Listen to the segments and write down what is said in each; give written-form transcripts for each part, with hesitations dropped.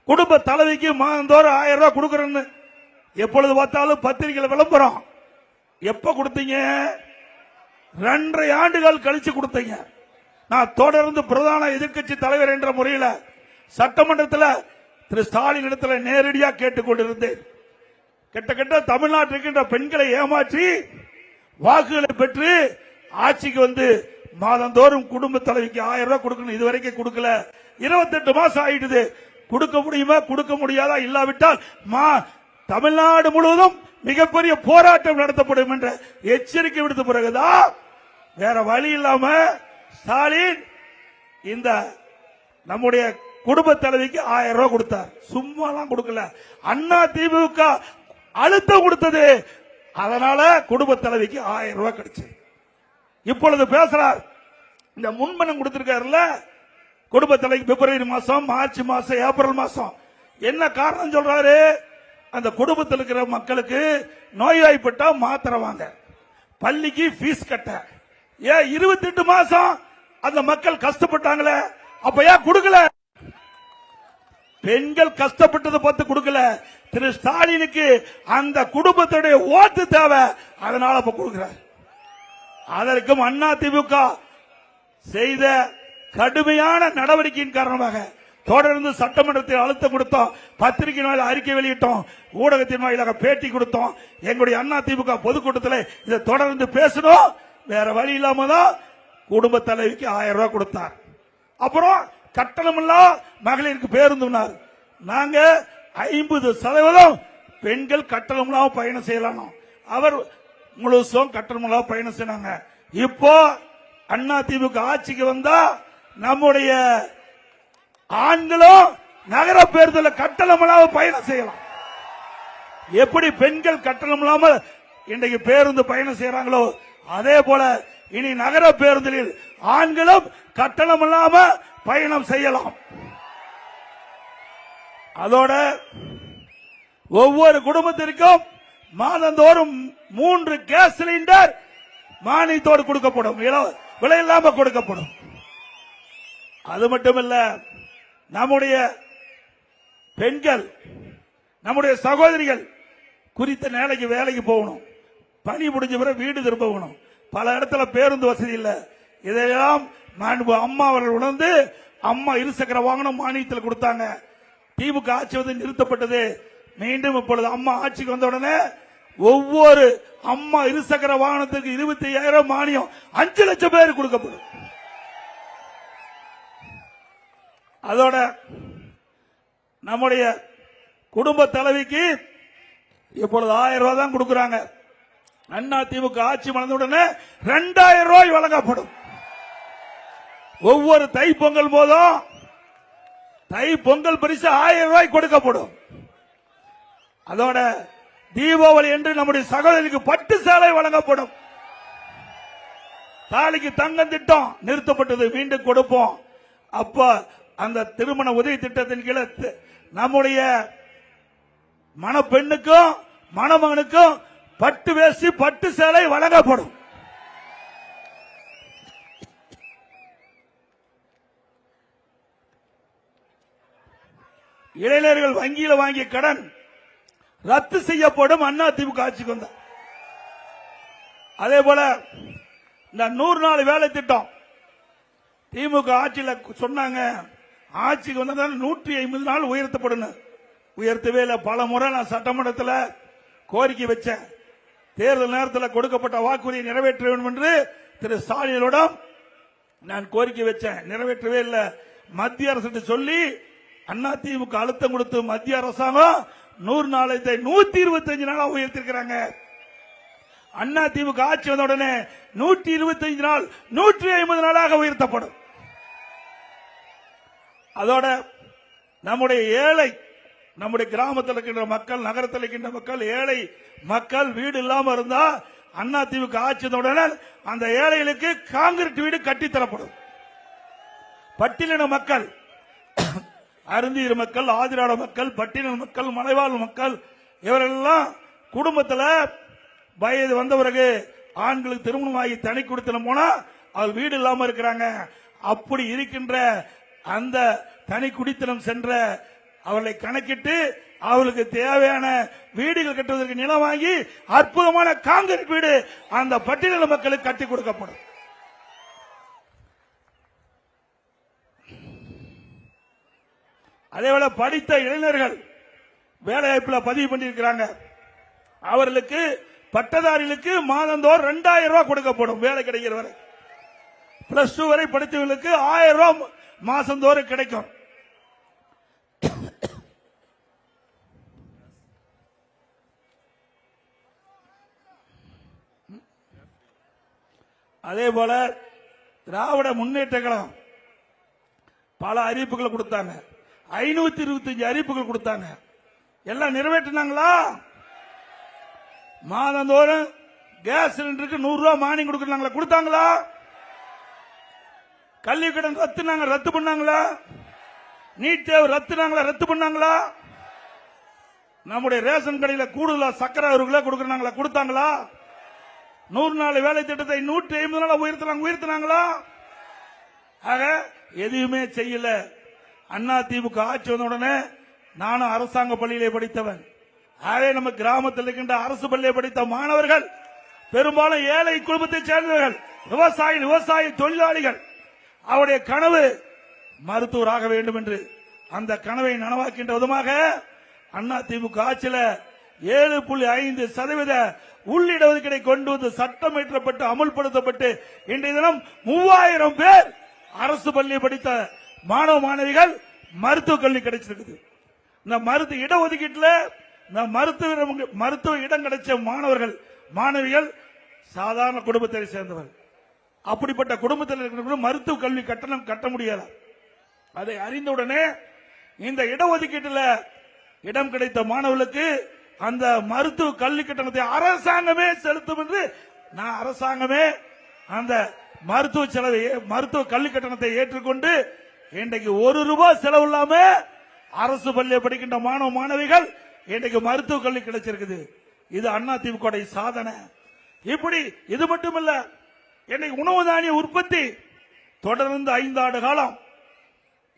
குடும்ப தலைவிக்கு மாதந்தோறும் 1000 ரூபாய் கொடுக்கறேன்னு எப்பொழுது பார்த்தாலும் பத்திரிகையில விளம்பரம். எப்ப கொடுத்தீங்க? 2.5 ஆண்டுகள் கழிச்சு கொடுத்தீங்க. நான் தொடர்ந்து பிரதான எதிர்க்கட்சி தலைவர் என்ற முறையில் சட்டமன்றத்தில் திரு ஸ்டாலின் இடத்துல நேரடியாக கேட்டுக்கொண்டிருந்தேன். கிட்ட தமிழ்நாட்டில் இருக்கின்ற பெண்களை ஏமாற்றி வாக்குகளை பெற்று ஆட்சிக்கு வந்து மாதந்தோறும் குடும்ப தலைவிக்கு 1000 ரூபாய் கொடுக்கணும். இதுவரைக்கும் கொடுக்கல. 28 மாசம் ஆயிடுது. கொடுக்க முடியுமா? கொடுக்க முடியாதா? இல்லாவிட்டால் தமிழ்நாடு முழுவதும் மிகப்பெரிய போராட்டம் நடத்தப்படும் என்ற எச்சரிக்கை விடுத்த பிறகுதான் வேற வழி இல்லாம ஸ்டாலின் இந்த நம்முடைய குடும்ப தலைவிக்கு 1000 ரூபாய் கொடுத்தார். சும்மாலாம் கொடுக்கல. அண்ணா திமுக அழுத்தம் கொடுத்தது. அதனால குடும்ப தலைவிக்கு 1000 ரூபாய் கிடைச்சு. இப்பொழுது பேசுறார். இந்த முன்பணம் கொடுத்திருக்காருல்ல குடும்ப தலைவிக்கு பிப்ரவரி மாசம், மார்ச் மாசம், ஏப்ரல் மாசம். என்ன காரணம் சொல்றாரு? அந்த குடும்பத்தில் இருக்கிற மக்களுக்கு நோய்வாய்ப்பட்டா மாத்திரை வாங்க, பள்ளிக்கு பீஸ் கட்ட. ஏன் 28 மாசம் அந்த மக்கள் கஷ்டப்பட்டாங்களே, அப்ப ஏன் கொடுக்கல? பெண்கள் கஷ்டப்பட்டதை பார்த்து கொடுக்கல. திரு ஸ்டாலினுக்கு அந்த குடும்பத்துடைய ஓட்டு தேவை. அதனால இப்ப கொடுக்கிறார். அதற்கும் அண்ணா திமுக செய்த கடுமையான நடவடிக்கையின் காரணமாக தொடர்ந்து சட்டமன்றத்தில் அழுத்தம் கொடுத்தோம். பத்திரிகை வாயிலாக அறிக்கை வெளியிட்டோம். ஊடகத்தின் வாயிலாக பேட்டி கொடுத்தோம். எங்களுடைய அண்ணா திமுக பொதுக்கூட்டத்தில் இதை தொடர்ந்து பேசணும். வேற வழி இல்லாம தான் குடும்ப தலைவிக்கு 1000 ரூபாய் கொடுத்தார். அப்புறம் கட்டணமில்லா மகளிருக்கு பேருந்துனார். நாங்க 50% பெண்கள் கட்டணமில்லா பயணம் செய்யலாம். அவர் முழுசும் கட்டணமில்லா பயணம் செய்றாங்க. இப்போ அண்ணா திமுக ஆட்சிக்கு வந்தா நம்முடைய ஆண்களும் நகர பேருந்தில் கட்டணமில்லாம பயணம் செய்யலாம். எப்படி பெண்கள் கட்டணம் இல்லாமல் இன்றைக்கு பேருந்து பயணம் செய்யறாங்களோ அதே போல இனி நகர பேருந்தில் ஆண்களும் கட்டணம் இல்லாம பயணம் செய்யலாம். அதோட ஒவ்வொரு குடும்பத்திற்கும் மாதந்தோறும் 3 கேஸ் சிலிண்டர் மானியத்தோடு கொடுக்கப்படும், விலை இல்லாம கொடுக்கப்படும். அது மட்டுமல்ல, நம்முடைய பெண்கள், நம்முடைய சகோதரிகள் குறித்த நேரத்துக்கு வேலைக்கு போகணும், பணி முடிஞ்ச பிறகு வீடு திரும்பணும். பல இடத்துல பேருந்து வசதி இல்லை. இதையெல்லாம் அம்மா அவர்கள் உணர்ந்து அம்மா இருசக்கர வாகனம் மானியத்தில் கொடுத்தாங்க. திமுக ஆட்சி வந்து நிறுத்தப்பட்டது. மீண்டும் இப்பொழுது அம்மா ஆட்சிக்கு வந்த உடனே ஒவ்வொரு அம்மா இருசக்கர வாகனத்துக்கு 25,000 மானியம் 5 லட்சம் பேர் கொடுக்கப்படும். அதோட நம்முடைய குடும்ப தலைவிக்கு இப்பொழுது 1000 ரூபாய் தான் கொடுக்கிறாங்க. அண்ணா திமுக ஆட்சி வந்தவுடனே 2000 ரூபாய் வழங்கப்படும். ஒவ்வொரு தை பொங்கல் போதும் தை பொங்கல் பரிசு 1000 ரூபாய் கொடுக்கப்படும். அதோட தீபாவளி என்று நம்முடைய சகோதரிக்கு பட்டு சேலை வழங்கப்படும். தாலிக்கு தங்கம் திட்டம் நிறுத்தப்பட்டது, மீண்டும் கொடுப்போம். அப்ப அந்த திருமண உதவி திட்டத்தின் கீழே நம்முடைய மணப்பெண்ணுக்கும் மணமகனுக்கும் பட்டு வேஷ்டி பட்டு சேலை வழங்கப்படும். இளைஞர்கள் வங்கியில் வாங்கிய கடன் ரத்து செய்யப்படும். அண்ணா திமுக ஆட்சிக்கு வந்த அதே போல இந்த 100 நாள் வேலை திட்டம் திமுக ஆட்சியில் சொன்னாங்க. ஆட்சிக்கு வந்தா 150 நாள் உயர்த்தப்படும். உயர்த்தவே இல்லை. பல முறை நான் சட்டமன்றத்தில் கோரிக்கை வச்சேன். தேர்தல் நேரத்தில் கொடுக்கப்பட்ட வாக்குறுதியை நிறைவேற்ற வேண்டும் என்று திரு ஸ்டாலினிடம் நான் கோரிக்கை வச்சேன். நிறைவேற்றவே இல்லை. மத்திய அரசு சொல்லி அண்ணா திமுக அழுத்தம் கொடுத்து மத்திய அரசாங்கம் 100 நாளத்தை 125 நாளா உயர்த்திருக்கிறாங்க. அண்ணா திமுக ஆட்சி வந்த உடனே 125 நாள் 150 நாளாக உயர்த்தப்படும். அதோட நம்முடைய ஏழை, நம்முடைய கிராமத்தில் இருக்கின்ற மக்கள், நகரத்தில் இருக்கின்ற மக்கள், ஏழை மக்கள் வீடு இல்லாம இருந்தா அண்ணா திமுக ஆட்சி வந்த உடனே அந்த ஏழைகளுக்கு கான்கிரீட் வீடு கட்டித்தரப்படும். பட்டியலின மக்கள், அருந்தியர் மக்கள், ஆதிராட மக்கள், பட்டியல் மக்கள், மலைவாழ் மக்கள் இவரெல்லாம் குடும்பத்தில் வயது வந்த பிறகு ஆண்களுக்கு திருமணமாகி தனி குடித்தனம் போனா அவர் வீடு இல்லாம இருக்கிறாங்க. அப்படி இருக்கின்ற அந்த தனி குடித்தனம் சென்ற அவர்களை கணக்கிட்டு அவர்களுக்கு தேவையான வீடுகள் கட்டுவதற்கு நிலம் வாங்கி அற்புதமான காங்கிரீட் வீடு அந்த பட்டியலின மக்களுக்கு கட்டி கொடுக்கப்படும். அதேபோல படித்த இளைஞர்கள் வேலைவாய்ப்பில் பதிவு பண்ணியிருக்கிறாங்க. அவர்களுக்கு பட்டதாரிகளுக்கு மாதந்தோறும் 2000 ரூபாய் கொடுக்கப்படும். வேலை கிடைக்கிற வரை +2 வரை படித்தவர்களுக்கு 1000 ரூபாய் மாசந்தோறும் கிடைக்கும். அதே போல திராவிட முன்னேற்ற கழகம் பல அறிவிப்புகளை கொடுத்தாங்க. 525 அறிவிப்புகள் கொடுத்தாங்க. எல்லாம் நிறைவேற்றினாங்களா? மாதந்தோறும் கேஸ் சிலிண்டருக்கு 100 ரூபாய் மானியம் கொடுக்கறாங்களா? கொடுத்தாங்களா? கல்வி கடன் ரத்து பண்ணாங்களா? நீட் தேர்வு ரத்து பண்ணாங்களா? நம்முடைய ரேஷன் கடையில் கூடுதலா சக்கரை அவர்களே கொடுக்கறாங்களா? கொடுத்தாங்களா? 100 நாள் வேலை திட்டத்தை 150 நாள் உயர்த்தினாங்களா? ஆக எதுவுமே செய்யல. அண்ணா திமுக ஆட்சி வந்த உடனே நானும் அரசாங்க பள்ளியிலே படித்தவன். ஆகவே நம்ம கிராமத்தில் இருக்கின்ற அரசு பள்ளியை படித்த மாணவர்கள் பெரும்பாலும் ஏழை குடும்பத்தை சேர்ந்தவர்கள், விவசாய தொழிலாளிகள். அவருடைய கனவு மருத்துவராக வேண்டும் என்று அந்த கனவை நனவாக்கின்ற விதமாக அண்ணா திமுக ஆட்சியில் 7.5% உள்ளிடஒதுக்கீடை கொண்டு வந்து சட்டம் இயற்றப்பட்டு அமல்படுத்தப்பட்டு இன்றைய தினம் 3000 பேர் அரசு பள்ளி படித்த மாணவ மாணவிகள் மருத்துவ கல்வி கிடைச்சிருக்குது. இந்த மருத்துவ இடஒதுக்கீட்டுல இந்த மருத்துவ இடம் கிடைச்ச மாணவர்கள் மாணவிகள் சாதாரண குடும்பத்தை சேர்ந்தவர்கள். அப்படிப்பட்ட குடும்பத்தில் இருக்கிற மருத்துவ கல்வி கட்டணம் கட்ட முடியாது. அதை அறிந்தவுடனே இந்த இடஒதுக்கீட்டில் இடம் கிடைத்த மாணவர்களுக்கு அந்த மருத்துவ கல்வி கட்டணத்தை அரசாங்கமே செலுத்தும் என்று நான் அரசாங்கமே அந்த மருத்துவ கல்வி கட்டணத்தை ஏற்றுக்கொண்டு இன்றைக்கு 1 ரூபாய் செலவு இல்லாம அரசு பள்ளியை படிக்கின்ற மாணவ மாணவிகள் இன்றைக்கு மருத்துவ கல்வி கிடைச்சிருக்குது. இது அண்ணா திமுக சாதனை. இப்படி இது மட்டுமல்ல, இன்றைக்கு உணவு தானிய உற்பத்தி தொடர்ந்து 5 ஆண்டு காலம்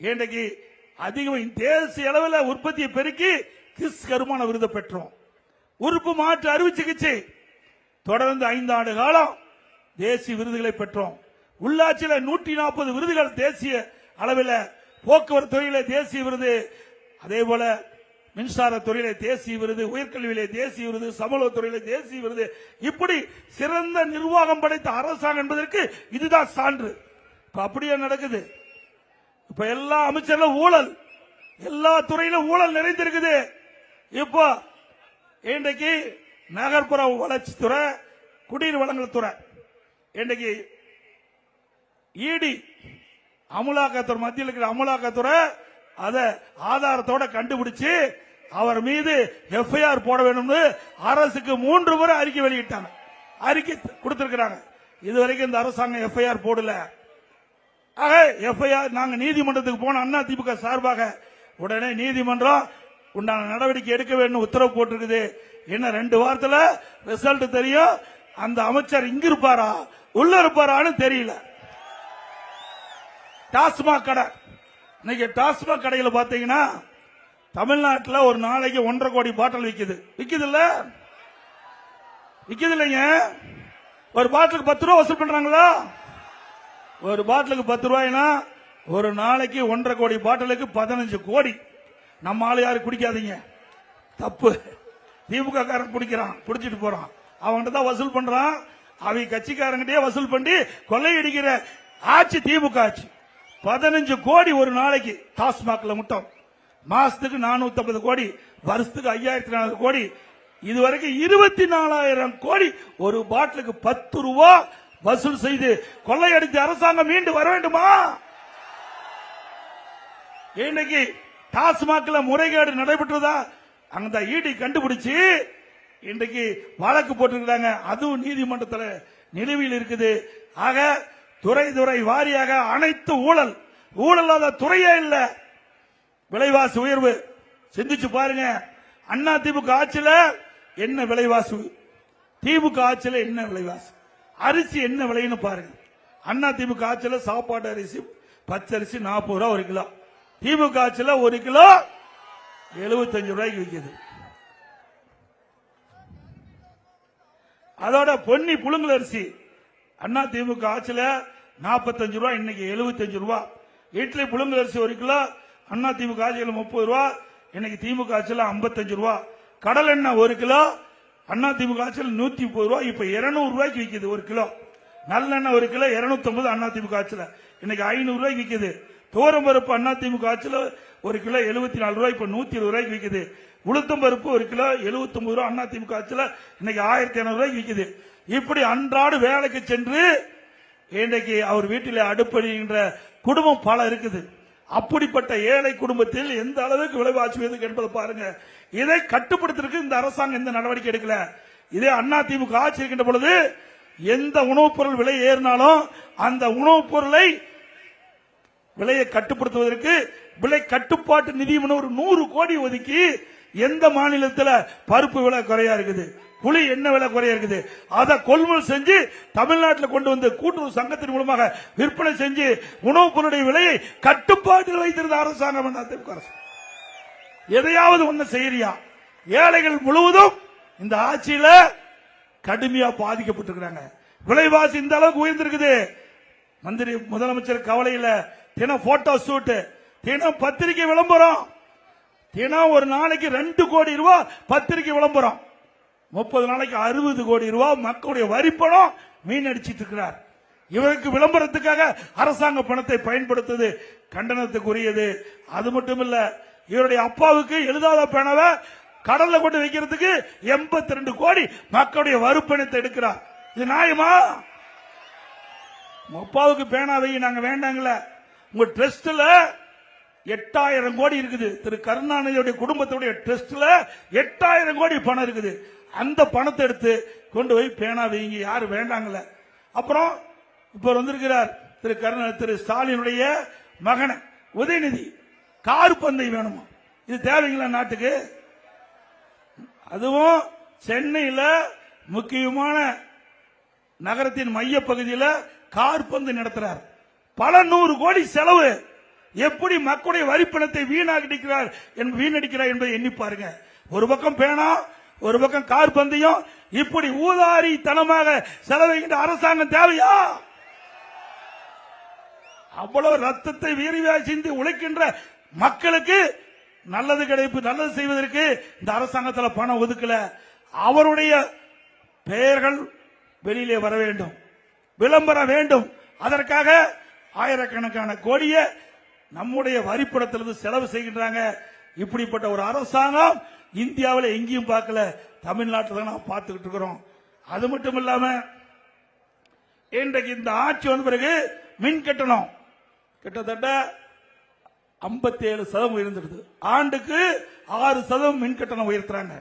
இன்றைக்கு அதிகம் தேசிய அளவில் உற்பத்தியை பெருக்கி கிஸ் கருமான விருது பெற்றோம். உறுப்பு மாற்று அறுவை சிகிச்சை தொடர்ந்து 5 ஆண்டு காலம் தேசிய விருதுகளை பெற்றோம். உள்ளாட்சியில் 140 விருதுகள் தேசிய அளவில், போக்குவரத்து துறையில தேசிய விருது, அதே போல மின்சார துறையில தேசிய விருது, உயர்கல்வியிலே தேசிய விருது, சமூகத்துறையில தேசிய விருது. இப்படி சிறந்த நிர்வாகம் படைத்த அரசாங்கம் என்பதற்கு இதுதான் சான்று. இப்ப அப்படியே நடக்குது. இப்ப எல்லா அமைச்சர்களும் ஊழல், எல்லா துறையிலும் ஊழல் நிறைந்திருக்குது. இப்போ இன்றைக்கு நகர்ப்புற வளர்ச்சித்துறை, குடிநீர் வழங்கல் துறை, இன்றைக்கு இடி அமலாக்கத்துறை, மத்தியில் இருக்கிற அமலாக்கத்துறை அதை ஆதாரத்தோட கண்டுபிடிச்சு அவர் மீது எஃப்ஐஆர் போட வேண்டும்னு அரசுக்கு 3 முறை அறிக்கை வெளியிட்டாங்க, அறிக்கை கொடுத்திருக்கிறாங்க. இதுவரைக்கும் இந்த அரசாங்கம் எஃப்ஐஆர் போடல. ஆக எஃப்ஐஆர் நாங்க நீதிமன்றத்துக்கு போன அண்ணா திமுக சார்பாக உடனே நீதிமன்றம் உண்டான நடவடிக்கை எடுக்க வேண்டும் உத்தரவு போட்டிருக்குது. என்ன 2 வாரத்தில் ரிசல்ட் தெரியும். அந்த அமைச்சர் இங்க இருப்பாரா உள்ள இருப்பாரான்னு தெரியல. டாஸ்மாக் கடை, இன்னைக்கு டாஸ்மாக் கடையில பாத்தீங்கன்னா தமிழ்நாட்டில் ஒரு நாளைக்கு 1.5 கோடி பாட்டில் விக்குது இல்லைங்க. ஒரு பாட்டிலுக்கு 10 ரூபாய் வசூல் பண்றாங்களா? ஒரு பாட்டிலுக்கு 10 ரூபாய்னா ஒரு நாளைக்கு 1.5 கோடி பாட்டிலுக்கு 15 கோடி. நம்ம ஆளு யாரும் குடிக்காதீங்க, தப்பு. திமுக காரன் குடிக்கிறான், குடிச்சிட்டு போறான், அவன்கிட்ட தான் வசூல் பண்றான். அவங்க கட்சிக்காரங்கிட்டே வசூல் பண்ணி கொள்ளையடிக்கிற ஆட்சி திமுக ஆட்சி. 15 கோடி ஒரு நாளைக்கு டாஸ்மாக்ல மட்டும். மாசத்துக்கு 450 கோடி, வருஷத்துக்கு 5400 கோடி. இதுவரைக்கும் 24,000 கோடி ஒரு பாட்டிலுக்கு 10 ரூபாய் வசூல் செய்து கொள்ளையடித்த அரசாங்கம் மீண்டு வர வேண்டுமா? இன்னைக்கு டாஸ்மாக்ல முறைகேடு நடைபெற்றதா அந்த ஈடி கண்டுபிடிச்சு இன்றைக்கு வழக்கு போட்டிருக்கிறாங்க. அதுவும் நீதிமன்றத்தில் நிலுவையில் இருக்குது. ஆக துறை வாரியாக அனைத்து ஊழல் துறையே இல்ல. விலைவாசி உயர்வு சிந்திச்சு பாருங்க. அண்ணா திமுக ஆட்சியில என்ன விலைவாசி, திமுக ஆட்சியில என்ன விலைவாசி, அரிசி என்ன விலைன்னு பாருங்க. அண்ணா திமுக ஆட்சியில சாப்பாடு அரிசி பச்சரிசி 40 ரூபாய் ஒரு கிலோ, திமுக ஆட்சியில 1 கிலோ 75 ரூபாய்க்கு விற்குது. அதோட பொன்னி புழுங்கல் அரிசி அண்ணா திமுக ஆட்சியில 45 ரூபாய், இன்னைக்கு 75 ரூபாய். இட்லி புழுங்கல் அரிசி 1 கிலோ அண்ணா திமுக ஆட்சியில் 30 ரூபாய், இன்னைக்கு திமுக ஆட்சியில் 55 ரூபாய். கடல் எண்ணெய் 1 கிலோ அண்ணா திமுக ஆட்சியில் 130 ரூபாய், இப்ப 200 ரூபாய்க்கு விற்குது 1 கிலோ. நல்லெண்ணெய் 1 கிலோ 250 அண்ணா திமுக ஆட்சியில், இன்னைக்கு 500 ரூபாய்க்கு விற்குது. துவரம் பருப்பு அண்ணா திமுக ஆட்சியில் 1 கிலோ 74 ரூபாய், இப்ப 120 ரூபாய்க்கு விற்குது. உளுத்தம் பருப்பு 1 கிலோ 79 ரூபாய் அண்ணா திமுக ஆட்சியில், இன்னைக்கு 1200 ரூபாய்க்கு விற்குது. இப்படி அன்றாடு வேலைக்கு சென்று இன்றைக்கு அவர் வீட்டில் அடுப்படிகின்ற குடும்பம் பல இருக்குது. அப்படிப்பட்ட ஏழை குடும்பத்தில் எந்த அளவுக்கு விலைவாசி உயர்வு என்பதை பாருங்க. இதை கட்டுப்படுத்துறதுக்கு இந்த அரசாங்கம் எந்த நடவடிக்கை எடுக்கல. இதே அண்ணா திமுக ஆட்சி இருக்கின்ற பொழுது எந்த உணவுப் பொருள் விலை ஏறினாலும் அந்த உணவுப் பொருளை விலையை கட்டுப்படுத்துவதற்கு விலை கட்டுப்பாட்டு நிதியம் ஒரு 100 கோடி ஒதுக்கி எந்த மாநிலத்தில் பருப்பு விலை குறையா இருக்குது, புளி என்ன விலை குறையா இருக்குது, அதை கொள்முதல் செஞ்சு தமிழ்நாட்டில் கொண்டு வந்து கூட்டுறவு சங்கத்தின் மூலமாக விற்பனை செஞ்சு உணவுப் பொருளுடைய விலையை கட்டுப்பாட்டில் வைத்திருந்த அரசாங்கம் அரசு. எதையாவது ஒண்ணு செய்யறியா? ஏழைகள் முழுவதும் இந்த ஆட்சியில கடுமையா பாதிக்கப்பட்டிருக்கிறாங்க. விலைவாசி இந்த அளவுக்கு உயர்ந்திருக்குது. மந்திரி முதலமைச்சர் கவலையில தினம் போட்டோ ஷூட், தினம் பத்திரிகை விளம்பரம், தினம் ஒரு நாளைக்கு 2 கோடி ரூபாய் பத்திரிகை விளம்பரம், 30 நாளைக்கு 60 கோடி ரூபாய் மக்களுடைய வரிப்பணம் மீனடிச்சிட்டு இருக்கிறார். இவருக்கு விளம்பரத்துக்காக அரசாங்க பணத்தை பயன்படுத்துவது கண்டனத்துக்குரியது. அது மட்டுமல்ல, இவருடைய அப்பாவுக்கு எழுதாத பேனாவை கடல்ல கொண்டு வைக்கிறதுக்கு 82 கோடி மக்களுடைய வரிப்பணத்தை எடுக்கிறார். இது நியாயமா? அப்பாவுக்கு பேனாவை நாங்க வேண்டாங்கள. உங்க ட்ரஸ்ட்ல 8000 கோடி இருக்குது. திரு கருணாநிதியுடைய குடும்பத்துடைய ட்ரஸ்ட்ல 8000 கோடி பணம் இருக்குது. அந்த பணத்தை எடுத்து கொண்டு போய் பேனா வைங்க, யாரு வேண்டாங்கல்ல. அப்புறம் இப்ப வந்திருக்கிறார் திரு ஸ்டாலினுடைய மகன் உதயநிதி, கார் பந்தய வேணுமா? இது தேவைங்களா நாட்டுக்கு? அதுவும் சென்னையில முக்கியமான நகரத்தின் மைய பகுதியில் கார் பந்தயம் நடத்துறார். பல 100 கோடி செலவு. எப்படி மக்களுடைய வரிப்பணத்தை வீணடிக்கிறார் என்பதை எண்ணி பாருங்க. ஒரு பக்கம் பேனா, ஒரு பக்கம் கார் பந்தயம், இப்படி ஊதாரி தனமாக செலவைகின்ற அரசாங்கம் தேவையா? அவ்வளவு ரத்தத்தை வீரியா சிந்தி உழைக்கின்ற மக்களுக்கு நல்லது கிடைப்பு, நல்லது செய்வதற்கு இந்த அரசாங்கத்தில் பணம் ஒதுக்கல. அவருடைய பெயர்கள் வெளியிலே வர வேண்டும், விளம்பரம் வேண்டும். அதற்காக ஆயிரக்கணக்கான கோடியை நம்முடைய வரிப்பணத்திலிருந்து செலவு செய்கின்றாங்க. இப்படிப்பட்ட ஒரு அரசாங்கம் இந்தியாவில் எங்கேயும் பார்க்கல, தமிழ்நாட்டில் தான் நாம் பார்த்துக்கிட்டு இருக்கிறோம். அது மட்டும் இல்லாம இன்றைக்கு இந்த ஆட்சி வந்த பிறகு மின் கட்டணம் கிட்டத்தட்ட 57% உயர்ந்துடுது. ஆண்டுக்கு 6% மின் கட்டணம் உயர்த்துறாங்க.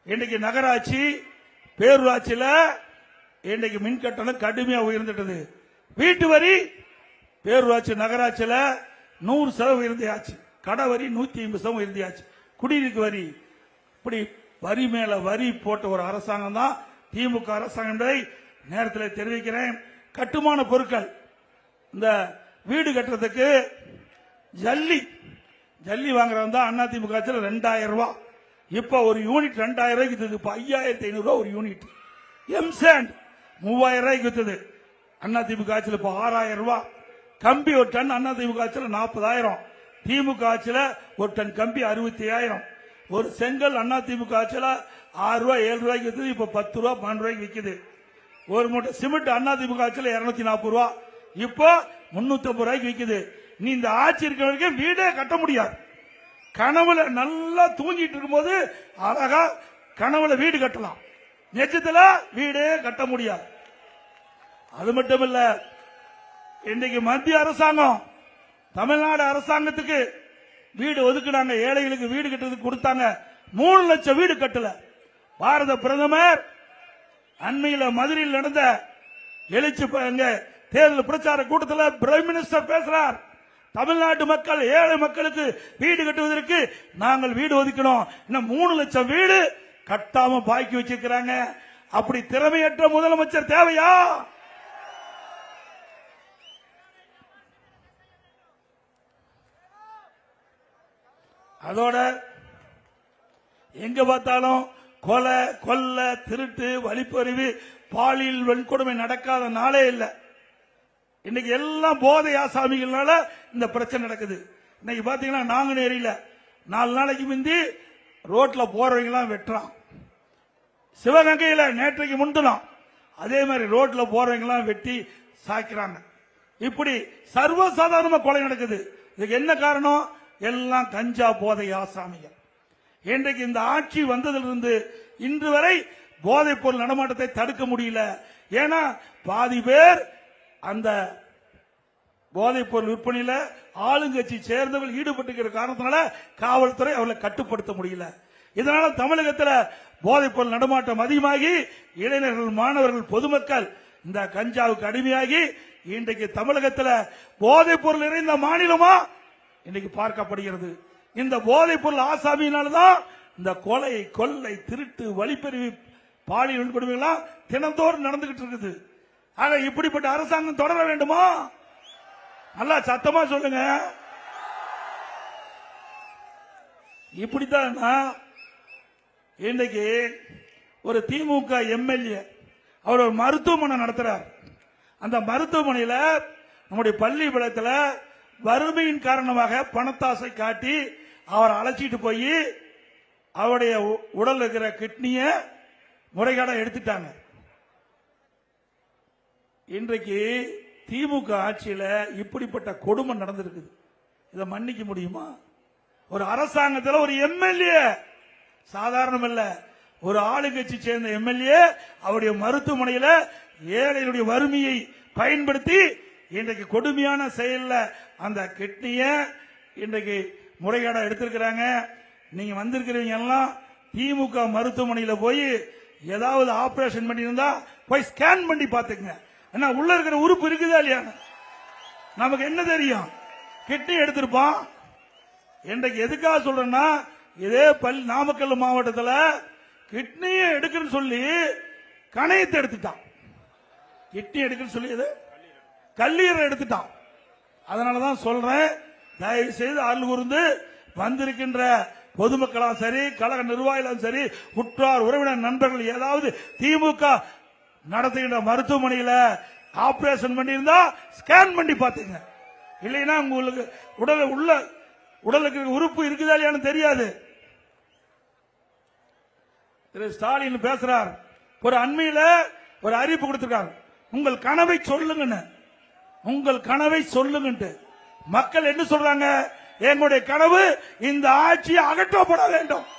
இன்றைக்கு நகராட்சி பேரூராட்சியில் இன்றைக்கு மின் கட்டணம் கடுமையா உயர்ந்துட்டது. வீட்டு வரி பேரூராட்சி நகராட்சியில் 100% உயர்ந்தியாச்சு. கடை வரி 150% உயர்ந்தியாச்சு. குடிநீர் வரி, இப்படி வரி மேல வரி போட்ட ஒரு அரசாங்கம் தான் திமுக அரசாங்கம் என்பதை நேரத்தில் தெரிவிக்கிறேன். கட்டுமான பொருட்கள், இந்த வீடு கட்டுறதுக்கு ஜல்லி வாங்குறதா அண்ணா திமுக 2000 ரூபாய், இப்ப ஒரு யூனிட் 2000 ரூபாய்க்கு வித்தது. இப்ப 5500 ரூபாய் ஒரு யூனிட். எம்சாண்ட் 3000 ரூபாய்க்கு வித்தது அண்ணா திமுக ஆட்சியில், இப்ப 6000 ரூபாய். கம்பி ஒரு டன் அண்ணா திமுக ஆட்சியில் 40,000, திமுக ஆட்சியில் ஒரு டன் கம்பி 65,000. ஒரு செங்கல் அண்ணா திமுக ஆட்சியில் 6 ரூபாய் 7 ரூபாய்க்கு வித்தது, இப்ப 10 ரூபாய் 12 ரூபாய்க்கு விற்குது. ஒரு மூட்டை சிமெண்ட் அண்ணா திமுக ஆட்சியில் 240 ரூபாய், இப்போ 350 ரூபாய்க்கு விற்குது. நீ இந்த ஆட்சி இருக்கிற வரைக்கும் வீடே கட்ட முடியாது. கனவுல நல்லா தூங்கிட்டு இருக்கும்போது அழகா கனவுல வீடு கட்டலாம், நிஜத்துல வீடே கட்ட முடியாது. அது மட்டும் இல்ல, இன்றைக்கு மத்திய அரசாங்கம் தமிழ்நாடு அரசாங்கத்துக்கு வீடு ஒதுக்குனாங்க, ஏழைகளுக்கு வீடு கட்டுறதுக்கு கொடுத்தாங்க. 3 லட்சம் வீடு கட்டல. பாரத பிரதமர் அண்மையில் மதுரையில் நடந்த எழுச்சி தேர்தல் பிரச்சார கூட்டத்தில் பிரைம் மினிஸ்டர் பேசுறார். தமிழ்நாட்டு மக்கள், ஏழை மக்களுக்கு வீடு கட்டுவதற்கு நாங்கள் வீடு ஒதுக்கணும். இன்னும் 3 லட்சம் வீடு கட்டாம பாக்கி வச்சிருக்கிறாங்க. அப்படி திறமையற்ற முதலமைச்சர் தேவையா? அதோட எங்க பார்த்தாலும் கொலை கொள்ளை திருட்டு வழிப்பறிவு பாலியல் வன்கொடுமை நடக்காத நாளே இல்லை. இன்னைக்கு எல்லாம் போதை ஆசாமிகள்னால இந்த பிரச்சனை நடக்குது. இன்னைக்கு பாத்தீங்கன்னா நாங்குநேரியில 4 நாளைக்கு முந்தி ரோட்ல போறவங்க எல்லாம் வெட்டுறான். சிவகங்கையில நேற்றைக்கு முன்தினம் அதே மாதிரி ரோட்ல போறவங்க எல்லாம் வெட்டி சாய்க்கிறாங்க. இப்படி சர்வசாதாரணமா கொலை நடக்குது. இதுக்கு என்ன காரணம்? எல்லாம் கஞ்சா போதை ஆசாமிகள். இன்றைக்கு இந்த ஆட்சி வந்ததிலிருந்து இன்று வரை போதைப் பொருள் நடமாட்டத்தை தடுக்க முடியல. ஏன்னா பாதி பேர் அந்த போதைப் பொருள் விற்பனையில ஆளுங்கட்சி சேர்ந்தவர்கள் ஈடுபட்டு காரணத்தினால காவல்துறை அவர்களை கட்டுப்படுத்த முடியல. இதனால தமிழகத்தில் போதைப் பொருள் நடமாட்டம் அதிகமாகி இளைஞர்கள், மாணவர்கள், பொதுமக்கள் இந்த கஞ்சாவுக்கு அடிமையாகி இன்றைக்கு தமிழகத்தில் போதைப் பொருள் நிறைந்த மாநிலமா இன்னைக்கு பார்க்கப்படுகிறது. இந்த போதைப் பொருள் ஆசாமியினால்தான் இந்த கொலை கொள்ளை திருட்டு வழிப்பறிவு பாலியல் வன்கொடுமைகள் தினந்தோறும் நடந்துகிட்டு இருக்குது. ஆக இப்படிப்பட்ட அரசாங்கம் தொடர வேண்டுமா? நல்லா சத்தமா சொல்லுங்க. இப்படித்தான் இன்னைக்கு ஒரு திமுக எம்எல்ஏ அவர் ஒரு மருத்துவமனை நடத்துறார். அந்த மருத்துவமனையில் நம்முடைய பள்ளிக்கூடத்தில் வறுமையின் காரணமாக பணத்தாசை காட்டி அவரை அழைச்சிட்டு போய் அவருடைய உடல் இருக்கிற கிட்னிய முறைகேட எடுத்துட்டாங்க. இன்றைக்கு திமுக ஆட்சியில் இப்படிப்பட்ட கொடுமை நடந்திருக்குது. இதை மன்னிக்க முடியுமா? ஒரு அரசாங்கத்தில் ஒரு எம்எல்ஏ, சாதாரணம் இல்ல, ஒரு ஆளுங்கட்சி சேர்ந்த எம்எல்ஏ அவருடைய மருத்துவமனையில் ஏழைகளுடைய வறுமையை பயன்படுத்தி இன்றைக்கு கொடுமையான செயல்ல அந்த கிட்னிய இன்றைக்கு முறைகேடா எடுத்திருக்கிறாங்க. நீங்க வந்திருக்கிறவங்க எல்லாம் திமுக மருத்துவமனையில் போய் ஏதாவது ஆபரேஷன் பண்ணியிருந்தா போய் ஸ்கேன் பண்ணி பாத்துக்கங்க. ஏன்னா உள்ள இருக்கிற உறுப்பு இருக்குதா இல்லையா? நமக்கு என்ன தெரியும்? கிட்னி எடுத்திருப்பான். இன்றைக்கு எதுக்காக சொல்றேன்னா, இதே நாமக்கல் மாவட்டத்தில் கிட்னியை எடுக்கணும்னு சொல்லி கணையத்தை எடுத்துட்டான். கிட்னி எடுக்கணும்னு சொல்லி கல்லீரல் எடுத்துட்டான். அதனாலதான் சொல்றேன், தயவு செய்து அருள் கூர்ந்து வந்திருக்கின்ற பொதுமக்களாம் சரி, கழக நிர்வாகிகளும் சரி, உற்றார் உறவினர் நண்பர்கள் ஏதாவது திமுக நடத்துகின்ற மருத்துவமனையில் ஆபரேஷன் பண்ணியிருந்தா ஸ்கேன் பண்ணி பாத்துங்க. இல்லைன்னா உங்களுக்கு உடலுக்கு உறுப்பு இருக்குதா இல்லையான்னு தெரியாது. திரு ஸ்டாலின் பேசுறார். ஒரு அண்மையில ஒரு அறிவிப்பு கொடுத்திருக்காங்க, உங்கள் கனவை சொல்லுங்க, உங்கள் கனவை சொல்லுங்க. மக்கள் என்ன சொல்றாங்க? எங்களுடைய கனவு இந்த ஆட்சியை அகற்றப்பட வேண்டும்.